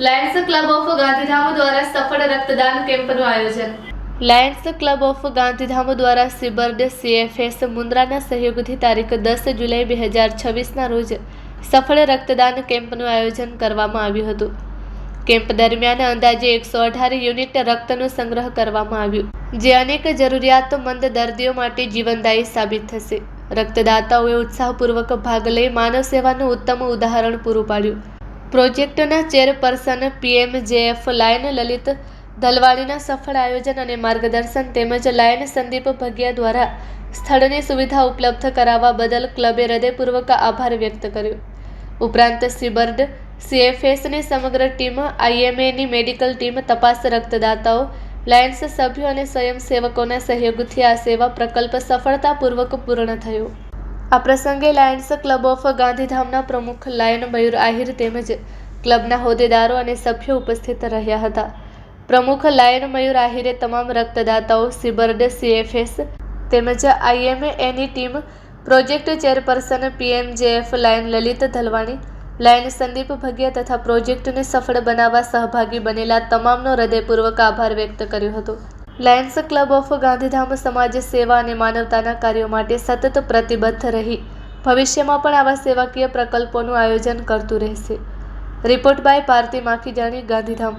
Lions club of Gandhidham દ્વારા સફળ રક્તદાન કેમ્પનું આયોજન. લાયન્સ ક્લબ ઓફ ગાંધીધામ દ્વારા સિબર્ડ CFS મુન્દ્રાના સહયોગથી તારીખ 10 જુલાઈ 2026ના રોજ સફળ રક્તદાન કેમ્પનું આયોજન કરવામાં આવ્યું હતું. કેમ્પ દરમિયાન અંદાજે 118 યુનિટ રક્તનો સંગ્રહ કરવામાં આવ્યો, જે અનેક જરૂરિયાતમંદ દર્દીઓ માટે જીવનદાયી સાબિત થશે. રક્તદાતાઓએ ઉત્સાહપૂર્વક ભાગ લઈ માનવ સેવાનું ઉત્તમ ઉદાહરણ પૂરું પાડ્યું. પ્રોજેક્ટના ચેરપર્સન PMJF લાયન લલિત ધલવાણીના સફળ આયોજન અને માર્ગદર્શન તેમજ લાયન સંદીપ ભગિયા દ્વારા સ્થળની સુવિધા ઉપલબ્ધ કરાવવા બદલ ક્લબે હૃદયપૂર્વક આભાર વ્યક્ત કર્યો. ઉપરાંત સિબર્ડ CFSની સમગ્ર ટીમ, IMAની મેડિકલ ટીમ, તપાસ રક્તદાતાઓ, લાયન્સ સભ્યો અને સ્વયંસેવકોના સહયોગથી આ સેવા પ્રકલ્પ સફળતાપૂર્વક પૂર્ણ થયો. આ પ્રસંગે લાયન્સ ક્લબ ઓફ ગાંધીધામના પ્રમુખ લાયન મયુર આહિર તેમજ ક્લબના હોદ્દેદારો અને સભ્યો ઉપસ્થિત રહ્યા હતા. પ્રમુખ લાયન મયુર આહિરે તમામ રક્તદાતાઓ, સિબર્ડ CFS તેમજ IMAની team, project chairperson PMJF Lion Lalit Dhalwani, Lion Sandeep Bhagiya તથા પ્રોજેક્ટને સફળ બનાવવા સહભાગી બનેલા તમામનો હૃદયપૂર્વક આભાર વ્યક્ત કર્યો હતો. લાયન્સ ક્લબ ઓફ ગાંધીધામ સમાજ સેવા અને માનવતાના કાર્યો માટે સતત પ્રતિબદ્ધ રહી ભવિષ્યમાં પણ આવા સેવાકીય પ્રકલ્પોનું આયોજન કરતું રહેશે. Report by Parthi Makhijani, Gandhidham.